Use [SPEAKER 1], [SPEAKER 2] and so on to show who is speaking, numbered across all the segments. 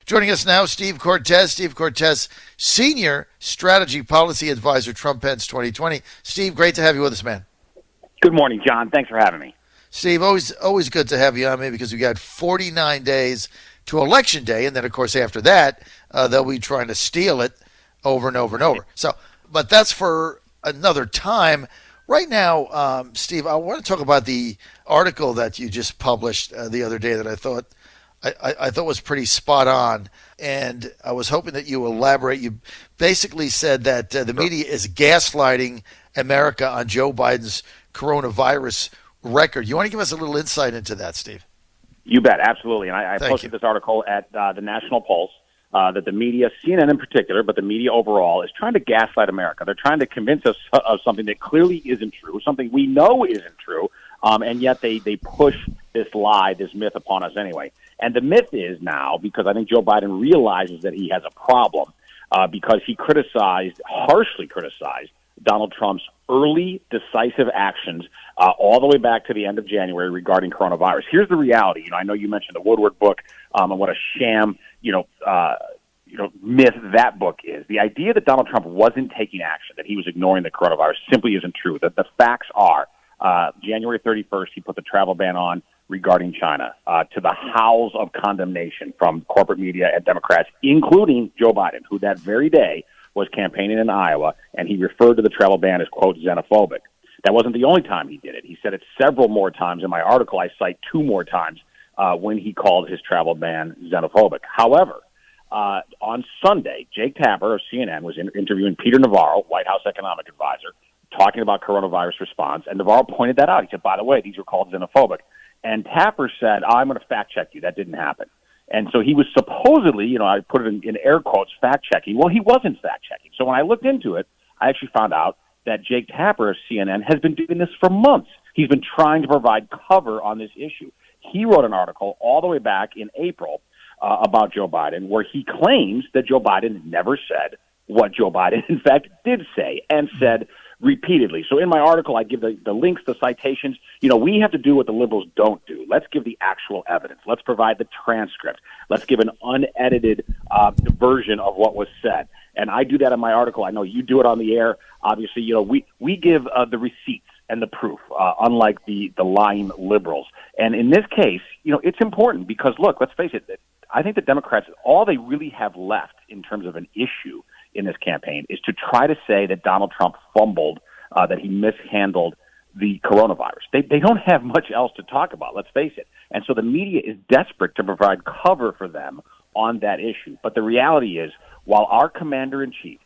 [SPEAKER 1] Joining us now, Steve Cortes. Steve Cortes, Senior Strategy Policy Advisor, Trump-Pence 2020. Steve, great to have you with us, man.
[SPEAKER 2] Good morning, John. Thanks for having me.
[SPEAKER 1] Steve, always good to have you on me because we got 49 days to Election Day, and then, of course, after that, they'll be trying to steal it over and over and over. So, but that's for another time. Right now, Steve, I want to talk about the article that you just published the other day that I thought was pretty spot on, and I was hoping that you elaborate. You basically said that the media is gaslighting America on Joe Biden's coronavirus record. You want to give us a little insight into that, Steve?
[SPEAKER 2] You bet, absolutely. And I posted this article at the National Pulse that the media, CNN in particular, but the media overall, is trying to gaslight America. They're trying to convince us of something that clearly isn't true, something we know isn't true, and yet they push this lie, this myth upon us anyway. And the myth is now, because I think Joe Biden realizes that he has a problem, because he harshly criticized Donald Trump's early decisive actions all the way back to the end of January regarding coronavirus. Here's the reality. I know you mentioned the Woodward book and what a sham, myth that book is. The idea that Donald Trump wasn't taking action, that he was ignoring the coronavirus, simply isn't true. That the facts are January 31st, he put the travel ban on regarding China, to the howls of condemnation from corporate media and Democrats, including Joe Biden, who that very day was campaigning in Iowa, and he referred to the travel ban as, quote, xenophobic. That wasn't the only time he did it. He said it several more times. In my article, I cite 2 more times when he called his travel ban xenophobic. However, on Sunday, Jake Tapper of CNN was interviewing Peter Navarro, White House economic advisor, talking about coronavirus response, and Navarro pointed that out. He said, by the way, these were called xenophobic. And Tapper said, I'm going to fact-check you. That didn't happen. And so he was supposedly, I put it in air quotes, fact-checking. Well, he wasn't fact-checking. So when I looked into it, I actually found out that Jake Tapper of CNN has been doing this for months. He's been trying to provide cover on this issue. He wrote an article all the way back in April about Joe Biden, where he claims that Joe Biden never said what Joe Biden, in fact, did say and said repeatedly. So in my article, I give the links, the citations. We have to do what the liberals don't do. Let's give the actual evidence. Let's provide the transcript. Let's give an unedited version of what was said. And I do that in my article. I know you do it on the air. Obviously, we give the receipts and the proof, unlike the lying liberals. And in this case, it's important because, look, let's face it, I think the Democrats, all they really have left in terms of an issue in this campaign is to try to say that Donald Trump fumbled, that he mishandled the coronavirus. They don't have much else to talk about, let's face it. And so the media is desperate to provide cover for them on that issue. But the reality is, while our commander-in-chief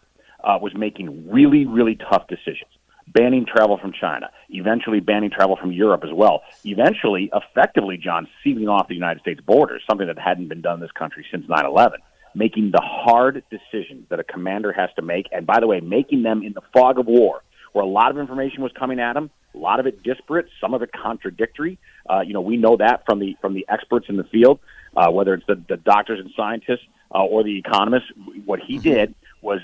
[SPEAKER 2] was making really, really tough decisions, banning travel from China, eventually banning travel from Europe as well, eventually, effectively, John, sealing off the United States borders, something that hadn't been done in this country since 9/11. Making the hard decisions that a commander has to make, and by the way, making them in the fog of war, where a lot of information was coming at him, a lot of it disparate, some of it contradictory. We know that from the experts in the field, whether it's the doctors and scientists or the economists. What he did was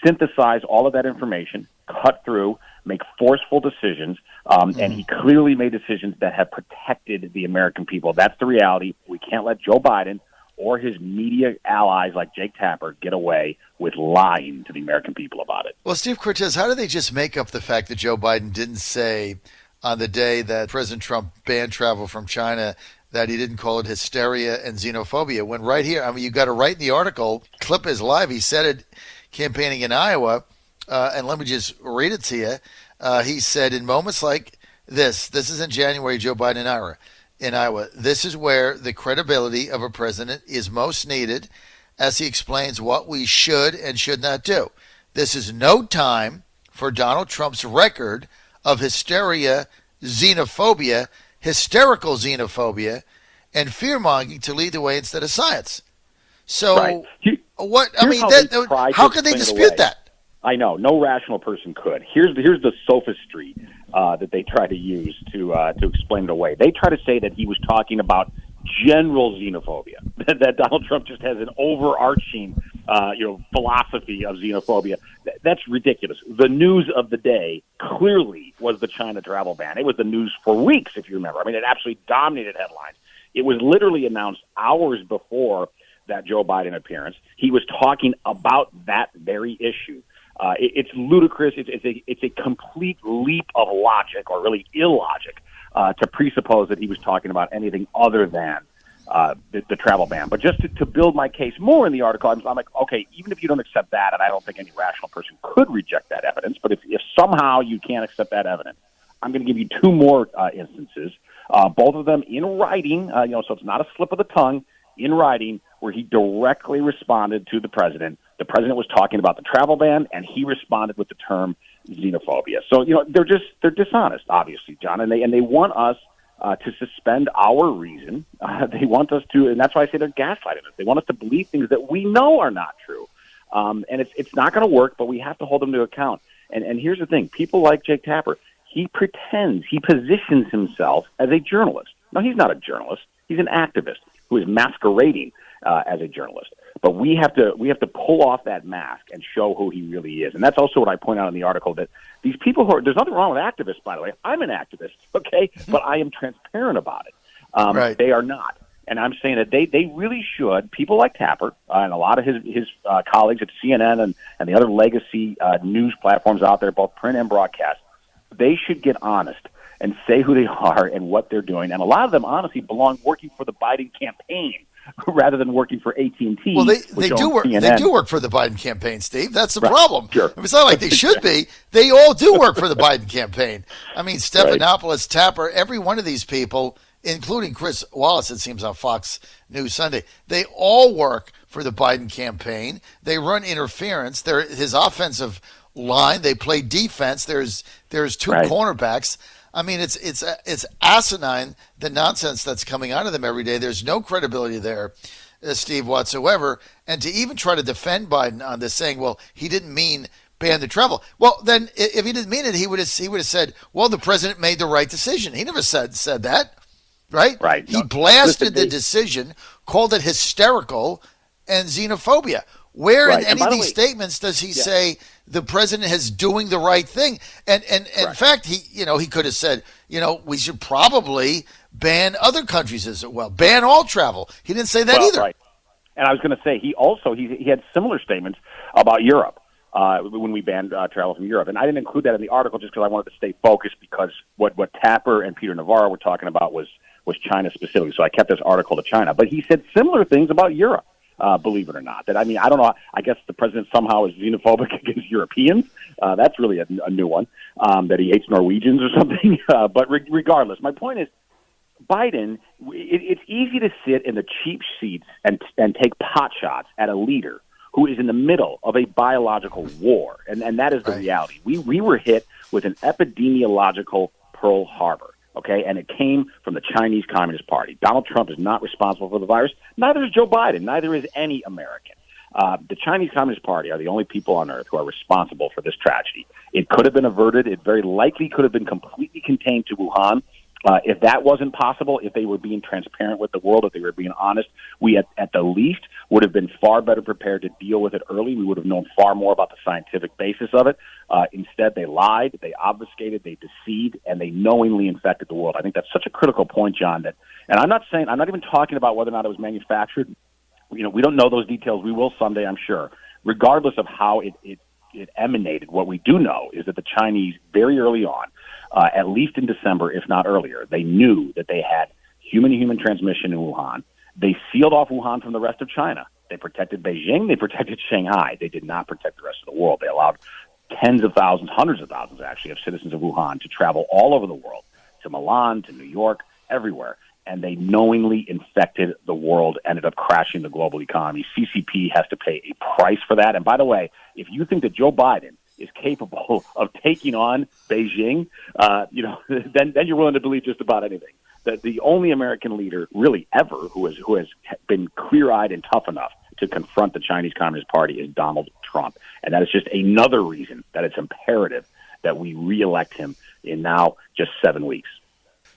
[SPEAKER 2] synthesize all of that information, cut through, make forceful decisions, and he clearly made decisions that have protected the American people. That's the reality. We can't let Joe Biden or his media allies like Jake Tapper get away with lying to the American people about it.
[SPEAKER 1] Well, Steve Cortes, how do they just make up the fact that Joe Biden didn't say on the day that President Trump banned travel from China that he didn't call it hysteria and xenophobia, when right here, you got to write in the article, clip is live, he said it campaigning in Iowa, and let me just read it to you. He said, in moments like this is in January, Joe Biden in Iowa, this is where the credibility of a president is most needed as he explains what we should and should not do. This is no time for Donald Trump's record of hysteria, xenophobia, hysterical xenophobia, and fear-mongering to lead the way instead of science. So,
[SPEAKER 2] right.
[SPEAKER 1] How could they dispute that?
[SPEAKER 2] I know. No rational person could. Here's the sophistry that they try to use to explain it away. They try to say that he was talking about general xenophobia, that Donald Trump just has an overarching philosophy of xenophobia. That's ridiculous. The news of the day clearly was the China travel ban. It was the news for weeks, if you remember. I mean, it absolutely dominated headlines. It was literally announced hours before that Joe Biden appearance, he was talking about that very issue. It's ludicrous. It's a complete leap of logic, or really illogic, to presuppose that he was talking about anything other than the travel ban. But just to build my case more in the article, I'm like, okay, even if you don't accept that, and I don't think any rational person could reject that evidence, but if somehow you can't accept that evidence, I'm going to give you two more instances, both of them in writing, so it's not a slip of the tongue, in writing, where he directly responded to the president. The president was talking about the travel ban, and he responded with the term xenophobia. So, they're dishonest, obviously, John, and they want us to suspend our reason. They want us to, and that's why I say they're gaslighting us. They want us to believe things that we know are not true. And it's not going to work, but we have to hold them to account. And here's the thing. People like Jake Tapper, he positions himself as a journalist. No, he's not a journalist. He's an activist who is masquerading as a journalist. But we have to pull off that mask and show who he really is. And that's also what I point out in the article, that these people there's nothing wrong with activists, by the way. I'm an activist, okay? But I am transparent about it.
[SPEAKER 1] Right.
[SPEAKER 2] They are not. And I'm saying that they really should, people like Tapper and a lot of his colleagues at CNN and the other legacy news platforms out there, both print and broadcast, they should get honest and say who they are and what they're doing. And a lot of them, honestly, belong working for the Biden campaign rather than working for AT&T.
[SPEAKER 1] Well, they do work.
[SPEAKER 2] CNN.
[SPEAKER 1] They do work for the Biden campaign, Steve. That's the problem.
[SPEAKER 2] Sure.
[SPEAKER 1] It's not like they should be. They all do work for the Biden campaign. I mean, Stephanopoulos, Tapper, every one of these people, including Chris Wallace, it seems, on Fox News Sunday, they all work for the Biden campaign. They run interference. They're his offensive line. They play defense. There's two cornerbacks. I mean, it's asinine, the nonsense that's coming out of them every day. There's no credibility there, Steve, whatsoever. And to even try to defend Biden on this, saying, well, he didn't mean ban the travel. Well, then if he didn't mean it, he would have said, well, the president made the right decision. He never said that, right?
[SPEAKER 2] Right.
[SPEAKER 1] He blasted the decision, called it hysterical and xenophobia. Where in any of these statements does he say the president is doing the right thing? And in fact, he could have said, we should probably ban other countries as well, ban all travel. He didn't say that either.
[SPEAKER 2] Right. And I was going to say, he had similar statements about Europe when we banned travel from Europe. And I didn't include that in the article just because I wanted to stay focused, because what Tapper and Peter Navarro were talking about was China specifically. So I kept this article to China. But he said similar things about Europe. Believe it or not. I don't know. I guess the president somehow is xenophobic against Europeans. That's really a new one, that he hates Norwegians or something. But regardless, my point is, Biden, it's easy to sit in the cheap seats and take pot shots at a leader who is in the middle of a biological war. And that is the reality. We were hit with an epidemiological Pearl Harbor. Okay, and it came from the Chinese Communist Party. Donald Trump is not responsible for the virus. Neither is Joe Biden. Neither is any American. The Chinese Communist Party are the only people on earth who are responsible for this tragedy. It could have been averted. It very likely could have been completely contained to Wuhan. If that wasn't possible, if they were being transparent with the world, if they were being honest, we at the least would have been far better prepared to deal with it early. We would have known far more about the scientific basis of it. Instead, they lied, they obfuscated, they deceived, and they knowingly infected the world. I think that's such a critical point, John, and I'm not even talking about whether or not it was manufactured. We don't know those details. We will someday, I'm sure. Regardless of how it emanated, what we do know is that the Chinese, very early on, at least in December, if not earlier, they knew that they had human-to-human transmission in Wuhan. They sealed off Wuhan from the rest of China. They protected Beijing. They protected Shanghai. They did not protect the rest of the world. They allowed tens of thousands, hundreds of thousands, actually, of citizens of Wuhan to travel all over the world, to Milan, to New York, everywhere. And they knowingly infected the world, ended up crashing the global economy. CCP has to pay a price for that. And by the way, if you think that Joe Biden is capable of taking on Beijing, then you're willing to believe just about anything. That the only American leader really ever who has been clear-eyed and tough enough to confront the Chinese Communist Party is Donald Trump. And that is just another reason that it's imperative that we reelect him in now just 7 weeks.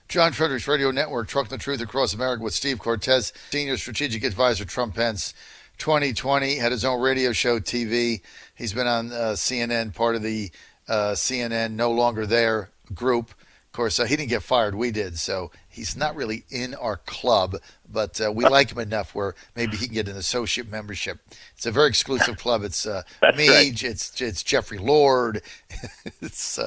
[SPEAKER 1] John Fredericks Radio Network, Trucking the Truth Across America with Steve Cortes, Senior Strategic Advisor, Trump Pence 2020, had his own radio show, TV. He's been on CNN, part of the CNN No Longer There group. Of course, he didn't get fired. We did. So he's not really in our club, but we like him enough where maybe he can get an associate membership. It's a very exclusive club. It's me,
[SPEAKER 2] right.
[SPEAKER 1] it's Jeffrey Lord. It's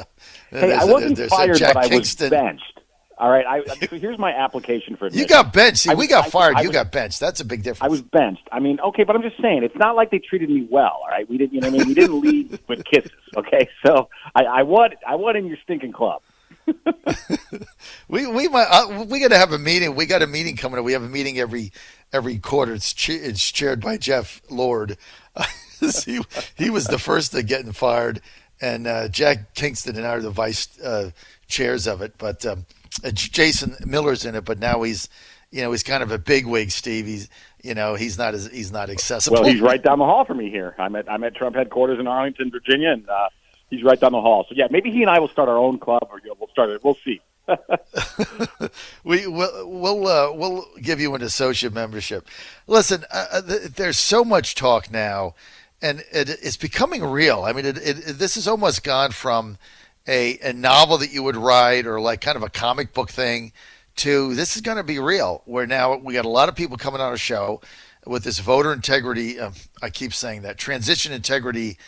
[SPEAKER 2] hey, I wasn't fired,
[SPEAKER 1] Jack
[SPEAKER 2] but I was
[SPEAKER 1] Kingston.
[SPEAKER 2] Benched. All right, so here's my application for admission.
[SPEAKER 1] You got benched. See, we got fired. You got benched. That's a big difference.
[SPEAKER 2] I was benched. I mean, okay, but I'm just saying, it's not like they treated me well. All right, we didn't. You know what I mean? We didn't leave with kisses. Okay, so I want in your stinking club.
[SPEAKER 1] we got to have a meeting. We got a meeting coming up. We have a meeting every quarter. It's chaired by Jeff Lord. he was the first to getting fired, and Jack Kingston and I are the vice chairs of it. But Jason Miller's in it, but now he's kind of a bigwig. Steve, he's not accessible.
[SPEAKER 2] Well, he's right down the hall from me here. I'm at Trump headquarters in Arlington, Virginia, and he's right down the hall. So yeah, maybe he and I will start our own club, or we'll start it. We'll see.
[SPEAKER 1] We'll give you an associate membership. Listen, there's so much talk now, and it's becoming real. I mean, this has almost gone from a novel that you would write or like kind of a comic book thing to this is going to be real, where now we got a lot of people coming on a show with this voter integrity, I keep saying that, transition integrity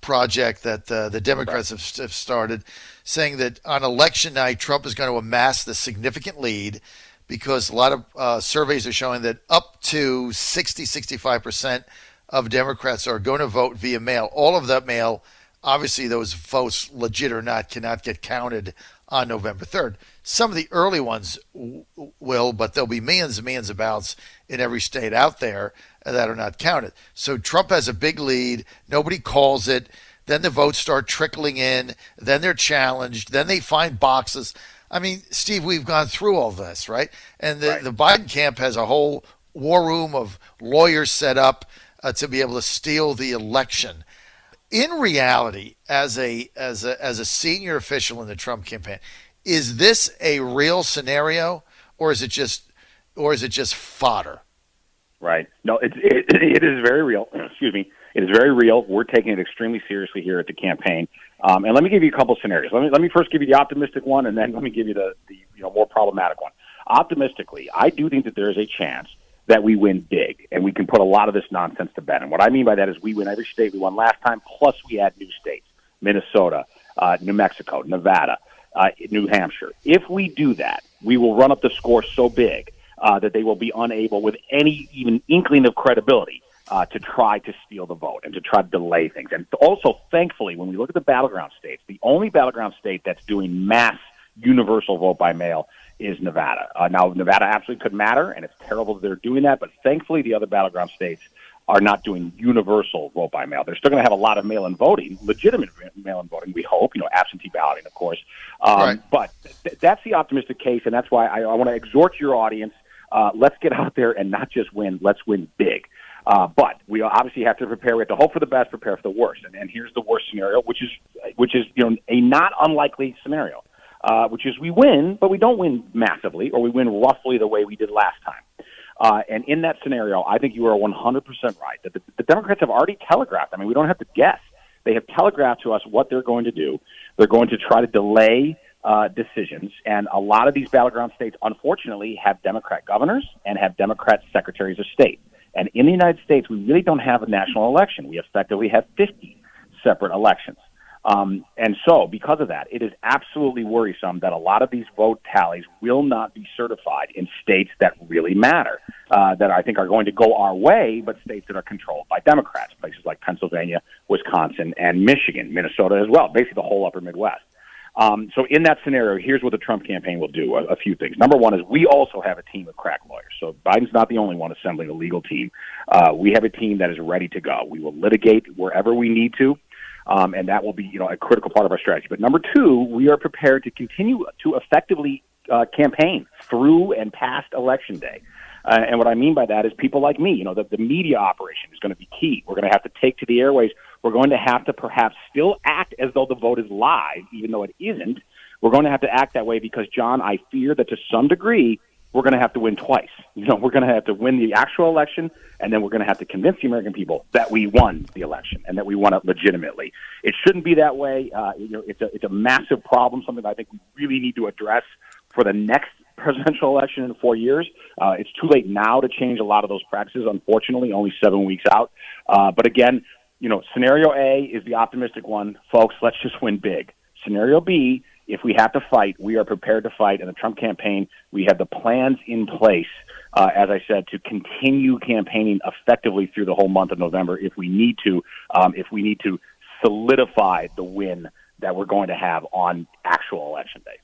[SPEAKER 1] project that the Democrats have started, saying that on election night, Trump is going to amass the significant lead because a lot of surveys are showing that up to 65% of Democrats are going to vote via mail. All of that mail, obviously those votes, legit or not, cannot get counted on November 3rd. Some of the early ones will, but there'll be millions and millions of ballots in every state out there that are not counted. So Trump has a big lead. Nobody calls it. Then the votes start trickling in. Then they're challenged. Then they find boxes. I mean, Steve, we've gone through all this, right? And the Biden camp has a whole war room of lawyers set up to be able to steal the election. In reality, as a senior official in the Trump campaign, is this a real scenario, or is it just fodder?
[SPEAKER 2] Right. No, it is very real. Excuse me. It is very real. We're taking it extremely seriously here at the campaign. And let me give you a couple scenarios. Let me first give you the optimistic one, and then let me give you the more problematic one. Optimistically, I do think that there is a chance that we win big, and we can put a lot of this nonsense to bed. And what I mean by that is we win every state we won last time, plus we add new states, Minnesota, New Mexico, Nevada, New Hampshire. If we do that, we will run up the score so big that they will be unable, with any even inkling of credibility, to try to steal the vote and to try to delay things. And also, thankfully, when we look at the battleground states, the only battleground state that's doing mass universal vote by mail is Nevada. Now, Nevada absolutely could matter, and it's terrible that they're doing that, but thankfully the other battleground states are not doing universal vote by mail. They're still going to have a lot of mail-in voting, legitimate mail-in voting, we hope, absentee balloting, of course.
[SPEAKER 1] Right.
[SPEAKER 2] But that's the optimistic case, and that's why I want to exhort your audience, let's get out there and not just win, let's win big. But we obviously have to prepare. We have to hope for the best, prepare for the worst. And here's the worst scenario, which is a not unlikely scenario. Which is we win, but we don't win massively, or we win roughly the way we did last time. And in that scenario, I think you are 100% right. That the Democrats have already telegraphed. I mean, we don't have to guess. They have telegraphed to us what they're going to do. They're going to try to delay decisions. And a lot of these battleground states, unfortunately, have Democrat governors and have Democrat secretaries of state. And in the United States, we really don't have a national election. We effectively have 50 separate elections. And so, because of that, it is absolutely worrisome that a lot of these vote tallies will not be certified in states that really matter, that I think are going to go our way, but states that are controlled by Democrats, places like Pennsylvania, Wisconsin, and Michigan, Minnesota as well, basically the whole upper Midwest. So in that scenario, here's what the Trump campaign will do, a few things. Number one is we also have a team of crack lawyers. So Biden's not the only one assembling a legal team. We have a team that is ready to go. We will litigate wherever we need to. And that will be, a critical part of our strategy. But number two, we are prepared to continue to effectively campaign through and past Election Day. And what I mean by that is people like me, the media operation is going to be key. We're going to have to take to the airways. We're going to have to perhaps still act as though the vote is live, even though it isn't. We're going to have to act that way because, John, I fear that to some degree, we're going to have to win twice. We're going to have to win the actual election, and then we're going to have to convince the American people that we won the election and that we won it legitimately. It shouldn't be that way. It's a massive problem, something that I think we really need to address for the next presidential election in 4 years. It's too late now to change a lot of those practices, unfortunately, only 7 weeks out. But again, scenario A is the optimistic one. Folks, let's just win big. Scenario B, if we have to fight, we are prepared to fight. In the Trump campaign, we have the plans in place, as I said, to continue campaigning effectively through the whole month of November if we need to solidify the win that we're going to have on actual election day.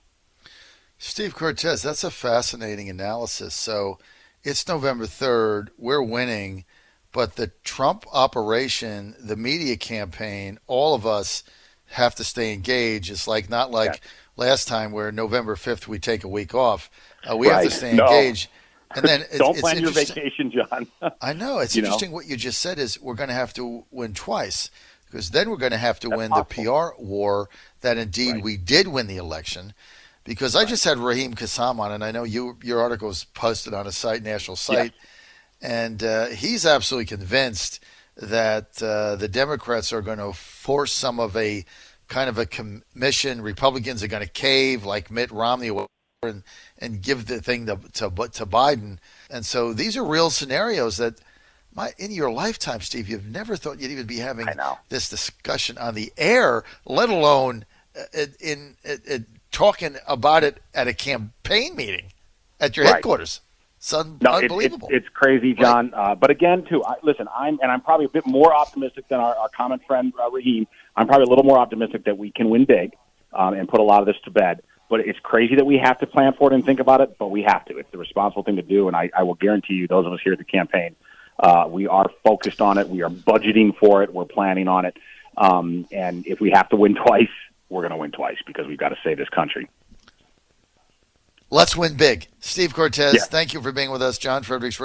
[SPEAKER 1] Steve Cortes, that's a fascinating analysis. So it's November 3rd, we're winning, but the Trump operation, the media campaign, all of us have to stay engaged. It's not like last time where November 5th we take a week off. We have to stay engaged. And then
[SPEAKER 2] don't plan your vacation, John.
[SPEAKER 1] I know. It's interesting what you just said is we're going to have to win twice, because then we're going to have to win the PR war that indeed we did win the election. Because I just had Raheem Kassam on, and I know your article was posted on a national site, and he's absolutely convinced that the Democrats are going to force some of a kind of a commission. Republicans are going to cave like Mitt Romney and give the thing to Biden. And so these are real scenarios that in your lifetime, Steve, you've never thought you'd even be having this discussion on the air, let alone in talking about it at a campaign meeting at your headquarters. It's unbelievable.
[SPEAKER 2] It's crazy, John. Right. But again, too, I'm probably a bit more optimistic than our common friend Raheem. I'm probably a little more optimistic that we can win big and put a lot of this to bed. But it's crazy that we have to plan for it and think about it, but we have to. It's the responsible thing to do, and I will guarantee you, those of us here at the campaign, we are focused on it. We are budgeting for it. We're planning on it. And if we have to win twice, we're going to win twice because we've got to save this country.
[SPEAKER 1] Let's win big. Steve Cortes, thank you for being with us. John Fredericks